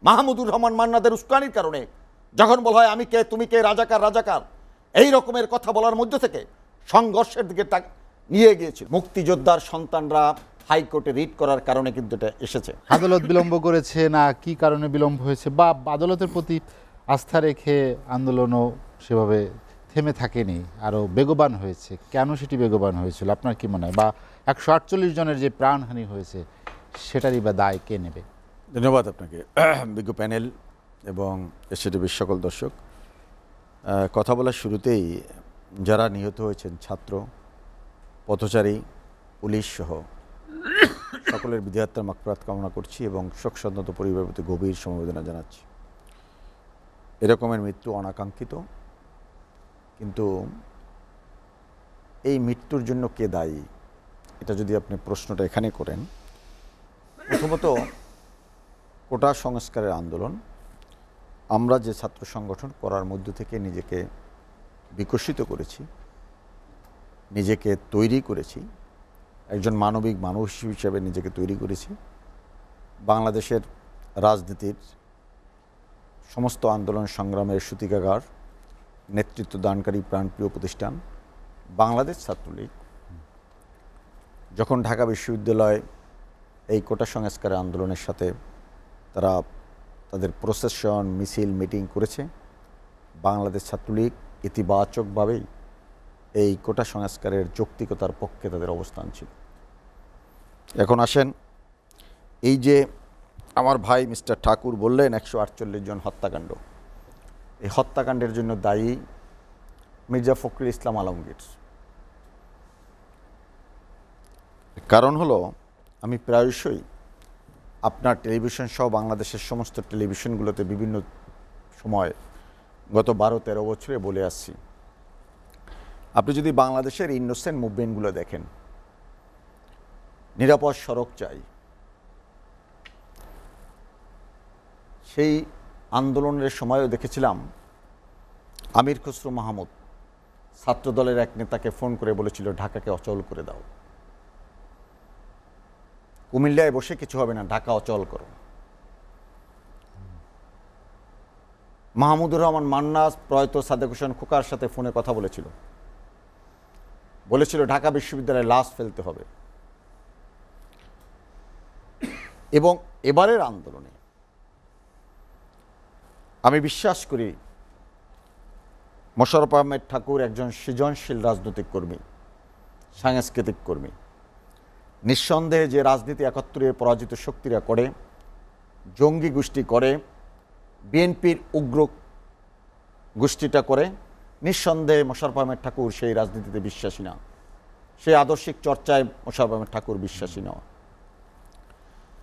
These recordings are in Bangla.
মাহমুদুর রহমান মান্নাদের উস্কানির কারণে যখন বলা হয় আমি কে তুমি কে রাজাকার রাজাকার এই রকমের কথা বলার মধ্যে থেকে সংঘর্ষের দিকে নিয়ে গিয়েছিল। মুক্তিযোদ্ধার সন্তানরা হাইকোর্টে রিট করার কারণে কিন্তু এটা এসেছে। আদালত বিলম্ব করেছে না কি কারণে বিলম্ব হয়েছে, বা আদালতের প্রতি আস্থা রেখে আন্দোলনও সেভাবে থেমে থাকেনি, আরও বেগবান হয়েছে, কেন সেটি বেগবান হয়েছিল আপনার কি মনে হয়? বা 148 জনের যে প্রাণহানি হয়েছে সেটারই বা দায় কে নেবে? ধন্যবাদ আপনাকে, বিজ্ঞ প্যানেল এবং এসএটিভির সকল দর্শক। কথা বলার শুরুতেই যারা নিহত হয়েছেন ছাত্র, পথচারী, পুলিশ সহ সকলের বিধাত্মার মাগফিরাত কামনা করছি এবং শোকসন্তপ্ত পরিবারের প্রতি গভীর সমবেদনা জানাচ্ছি। এরকমের মৃত্যু অনাকাঙ্ক্ষিত, কিন্তু এই মৃত্যুর জন্য কে দায়ী, এটা যদি আপনি প্রশ্নটা এখানে করেন, প্রথমত কোটা সংস্কারের আন্দোলন আমরা যে ছাত্র সংগঠন করার মধ্য থেকে নিজেকে বিকশিত করেছি, নিজেকে তৈরি করেছি, একজন মানবিক মানুষ হিসেবে নিজেকে তৈরি করেছি। বাংলাদেশের রাজনীতির সমস্ত আন্দোলন সংগ্রামের সূতিকাগার, নেতৃত্ব দানকারী প্রাণপ্রিয় প্রতিষ্ঠান বাংলাদেশ ছাত্রলীগ যখন ঢাকা বিশ্ববিদ্যালয় এই কোটা সংস্কারের আন্দোলনের সাথে তারা তাদের প্রসেশন, মিছিল, মিটিং করেছে, বাংলাদেশ ছাত্রলীগ ইতিবাচকভাবেই এই কোটা সংস্কারের যৌক্তিকতার পক্ষে তাদের অবস্থান ছিল। এখন আসেন, এই যে আমার ভাই মিস্টার ঠাকুর বললেন 148 জন হত্যাকাণ্ড, এই হত্যাকাণ্ডের জন্য দায়ী মির্জা ফখরুল ইসলাম আলমগীর। কারণ হলো, আমি প্রায়শই আপনার টেলিভিশন সহ বাংলাদেশের সমস্ত টেলিভিশনগুলোতে বিভিন্ন সময় গত 12-13 বছরে বলে আসছি, আপনি যদি বাংলাদেশের ইনোসেন্ট মুভমেন্টগুলো দেখেন, নিরাপদ সড়ক চাই, সেই আন্দোলনের সময়ও দেখেছিলাম আমির খসরু মাহমুদ ছাত্রদলের এক নেতাকে ফোন করে বলেছিল ঢাকাকে অচল করে দাও, কুমিল্লায় বসে কিছু হবে না, ঢাকা অচল করো। মাহমুদুর রহমান মান্না প্রয়াত সাদেক হোসেন খোকার সাথে ফোনে কথা বলেছিল ঢাকা বিশ্ববিদ্যালয়ে লাশ ফেলতে হবে। এবং এবারের আন্দোলনে আমি বিশ্বাস করি মোশাররফ আহমেদ ঠাকুর একজন সৃজনশীল রাজনৈতিক কর্মী, সাংস্কৃতিক কর্মী। নিঃসন্দেহে যে রাজনীতি 71-এ পরাজিত শক্তিরা করে, জঙ্গি গোষ্ঠী করে, বিএনপির উগ্র গোষ্ঠীটা করে, নিঃসন্দেহে মোশাররফ আহমেদ ঠাকুর সেই রাজনীতিতে বিশ্বাসী না, সেই আদর্শিক চর্চায় মোশাররফ আহমেদ ঠাকুর বিশ্বাসী না।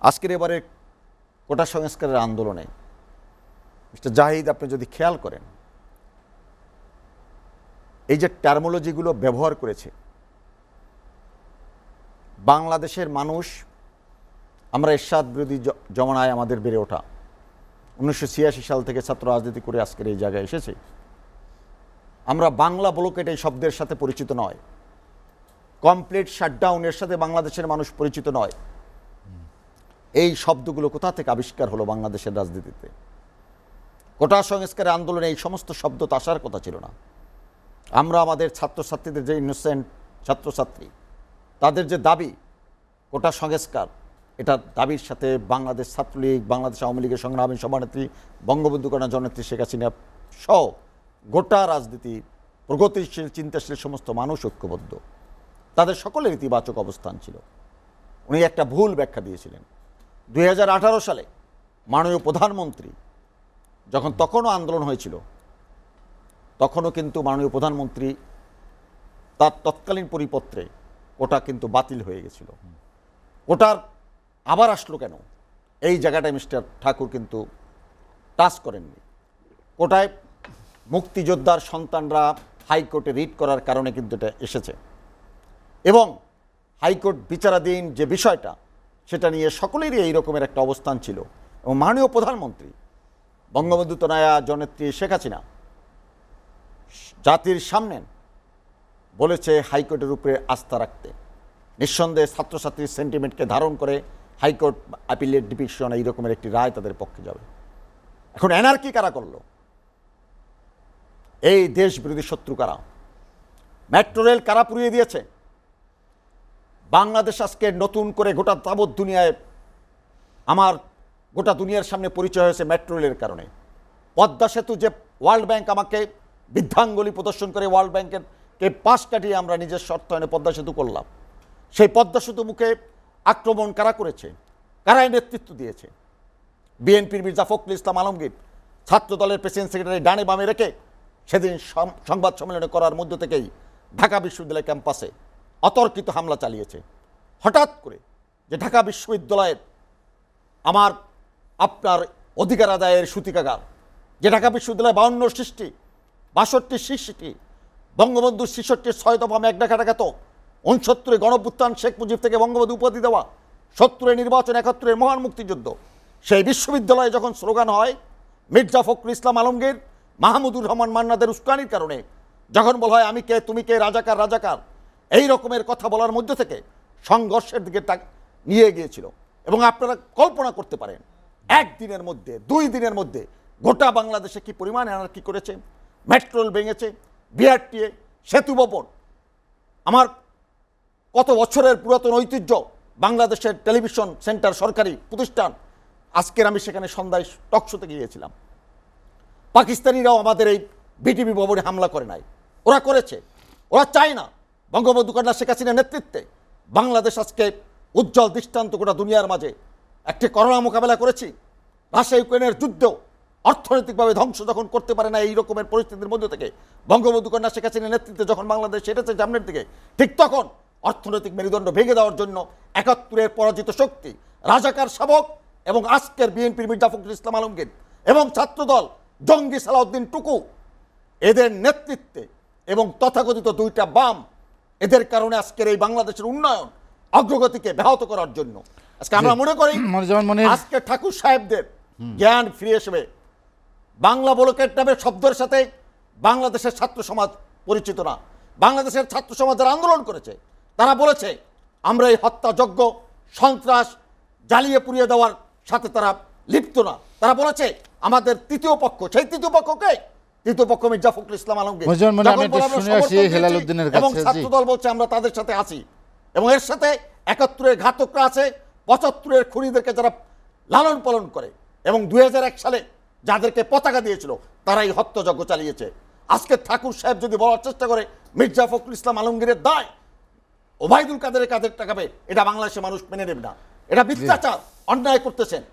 আজকের এবারে কোটা সংস্কারের আন্দোলনে মিস্টার জাহিদ, আপনি যদি খেয়াল করেন, এই যে টার্মোলজিগুলো ব্যবহার করেছে, বাংলাদেশের মানুষ, আমরা এরশাদ বিরোধী জমানায় আমাদের বেড়ে ওঠা, 1986 সাল থেকে ছাত্র রাজনীতি করে আজকের এই জায়গায় এসেছে। আমরা বাংলা ব্লকেট এই শব্দের সাথে পরিচিত নয়, কমপ্লিট শাটডাউনের সাথে বাংলাদেশের মানুষ পরিচিত নয়। এই শব্দগুলো কোথা থেকে আবিষ্কার হলো বাংলাদেশের রাজনীতিতে? কোটা সংস্কারের আন্দোলনে এই সমস্ত শব্দ তো আসার কথা ছিল না। আমরা আমাদের ছাত্রছাত্রীদের যে ইনোসেন্ট ছাত্রছাত্রী, তাদের যে দাবি কোটা সংস্কার, এটা দাবির সাথে বাংলাদেশ ছাত্রলীগ, বাংলাদেশ আওয়ামী লীগের সংগ্রামী সভানেত্রী বঙ্গবন্ধু কন্যা জননেত্রী শেখ হাসিনা সহ গোটা রাজনীতি, প্রগতিশীল চিন্তাশীল সমস্ত মানুষ ঐক্যবদ্ধ, তাদের সকলের ইতিবাচক অবস্থান ছিল। উনি একটা ভুল ব্যাখ্যা দিয়েছিলেন 2018 সালে মাননীয় প্রধানমন্ত্রী যখন, তখনও আন্দোলন হয়েছিল, তখনও কিন্তু মাননীয় প্রধানমন্ত্রী তার তৎকালীন পরিপত্রে ওটা কিন্তু বাতিল হয়ে গেছিল। ওটার আবার আসলো কেন, এই জায়গাটায় মিস্টার ঠাকুর কিন্তু টাচ করেননি। কোটায় মুক্তিযোদ্ধার সন্তানরা হাইকোর্টে রিট করার কারণে কিন্তু এটা এসেছে, এবং হাইকোর্ট বিচারাধীন যে বিষয়টা, সেটা নিয়ে সকলেরই এই রকমের একটা অবস্থান ছিল। এবং মাননীয় প্রধানমন্ত্রী বঙ্গবন্ধু কন্যা জননেত্রী শেখ হাসিনা জাতির সামনে বলেছে হাইকোর্টের উপরে আস্থা রাখতে। নিঃসন্দেহে ছাত্রছাত্রীর সেন্টিমেন্টকে ধারণ করে হাইকোর্ট অ্যাপিলেট ডিভিশন এই রকমের একটি রায় তাদের পক্ষে যাবে। এখন এনআরকি কারা করলো? এই দেশ বিরোধী শত্রু কারা? মেট্রো রেল কারা পুড়িয়ে দিয়েছে? বাংলাদেশ আজকে নতুন করে গোটা তাবৎ দুনিয়ায়, আমার গোটা দুনিয়ার সামনে পরিচয় হয়েছে মেট্রো রেলের কারণে। পদ্মা সেতু যে ওয়ার্ল্ড ব্যাংক আমাকে বৃদ্ধাঙ্গুলি প্রদর্শন করে ওয়ার্ল্ড ব্যাংকের পাশ কাটিয়ে আমরা নিজের অর্থায়নে পদ্মা সেতু করলাম, সেই পদ্মা সেতু মুখে আক্রমণ কারা করেছে? কারাই নেতৃত্ব দিয়েছে? বিএনপির মির্জা ফখরুল ইসলাম আলমগীর ছাত্র দলের প্রেসিডেন্ট সেক্রেটারি ডানে বামে রেখে সেদিন সংবাদ সম্মেলন করার মধ্য থেকেই ঢাকা বিশ্ববিদ্যালয় ক্যাম্পাসে অতর্কিত হামলা চালিয়েছে। হঠাৎ করে যে ঢাকা বিশ্ববিদ্যালয়ের আমার আপনার অধিকার আদায়ের সূতিকাগার, যে ঢাকা বিশ্ববিদ্যালয় 52 সৃষ্টি, 62 সৃষ্টি, বঙ্গবন্ধু 66 6 দফা মেঘনা কাটাকাত, 69 গণঅভ্যুত্থান, শেখ মুজিব থেকে বঙ্গবন্ধু উপাধি দেওয়া, 70 নির্বাচন, 71 মহান মুক্তিযুদ্ধ, সেই বিশ্ববিদ্যালয়ে যখন স্লোগান হয় মির্জা ফখরুল ইসলাম আলমগীর, মাহমুদুর রহমান মান্নাদের উস্কানির কারণে, যখন বলা হয় আমি কে তুমি কে, রাজাকার রাজাকার, এই রকমের কথা বলার মধ্যে থেকে সংঘর্ষের দিকে নিয়ে গিয়েছিল। এবং আপনারা কল্পনা করতে পারেন একদিনের মধ্যে, 2 দিনের মধ্যে গোটা বাংলাদেশে কি পরিমাণ এনার্কি করেছে। মেট্রো রেল ভেঙেছে, বিআরটিএ, সেতু ভবন, আমার কত বছরের পুরাতন ঐতিহ্য বাংলাদেশের টেলিভিশন সেন্টার সরকারি প্রতিষ্ঠান। আজকের আমি সেখানে সন্ধ্যায় টকশোতে গিয়েছিলাম। পাকিস্তানিরাও আমাদের এই বিটিভি ভবনে হামলা করে নাই, ওরা করেছে। ওরা চায় না বঙ্গবন্ধু কন্যা শেখ হাসিনার নেতৃত্বে বাংলাদেশ আজকে উজ্জ্বল দৃষ্টান্ত গোটা দুনিয়ার মাঝে। একটি করোনা মোকাবেলা করেছি, রাশিয়া ইউক্রেনের যুদ্ধেও অর্থনৈতিকভাবে ধ্বংস যখন করতে পারে না এই রকমের পরিস্থিতির মধ্যে থেকে বঙ্গবন্ধু কন্যা শেখ হাসিনার নেতৃত্বে যখন বাংলাদেশ হেঁটেছে সামনের দিকে, ঠিক তখন অর্থনৈতিক মেরুদণ্ড ভেঙে দেওয়ার জন্য 71 পরাজিত শক্তি, রাজাকার শাবক এবং আজকের বিএনপির মির্জা ফখরুল ইসলাম আলমগীর এবং ছাত্রদল জঙ্গি সালাউদ্দিন টুকু, এদের নেতৃত্বে এবং তথাকথিত 2টা বাম, এদের কারণে আজকের এই বাংলাদেশের উন্নয়ন অগ্রগতিকে ব্যাহত করার জন্য আজকে আমরা মনে করি আজকে ঠাকুর সাহেবদের জ্ঞান ফিরে আসবে। বাংলা ব্লকের নামে শব্দের সাথে বাংলাদেশের ছাত্র সমাজ পরিচিত না। বাংলাদেশের ছাত্র সমাজের আন্দোলন করেছে, তারা বলেছে আমরা এই হত্যাযজ্ঞ, সন্ত্রাস, জ্বালিয়ে পুড়িয়ে দেওয়ার সাথে তারা লিপ্ত না। তারা বলেছে আমাদের তৃতীয় পক্ষ, সেই তৃতীয় পক্ষকে, তৃতীয় পক্ষ মির্জা ফখরুল ইসলাম আলমগীর এবং ছাত্রদল বলছে আমরা তাদের সাথে আছি। এবং এর সাথে 71 ঘাতকরা আছে, 75 খুনিদেরকে যারা লালন পালন করে এবং 2001 সালে যাদেরকে পতাকা দিয়েছিল তারা এই হত্যাযজ্ঞ চালিয়েছে। আজকে ঠাকুর সাহেব যদি বলার চেষ্টা করে মির্জা ফখরুল ইসলাম আলমগীরের দায় ওবায়দুল কাদেরের কাঁধে টাকাবে, এটা বাংলাদেশের মানুষ মেনে নেবে না। এটা মিথ্যাচার, অন্যায় করতেছেন।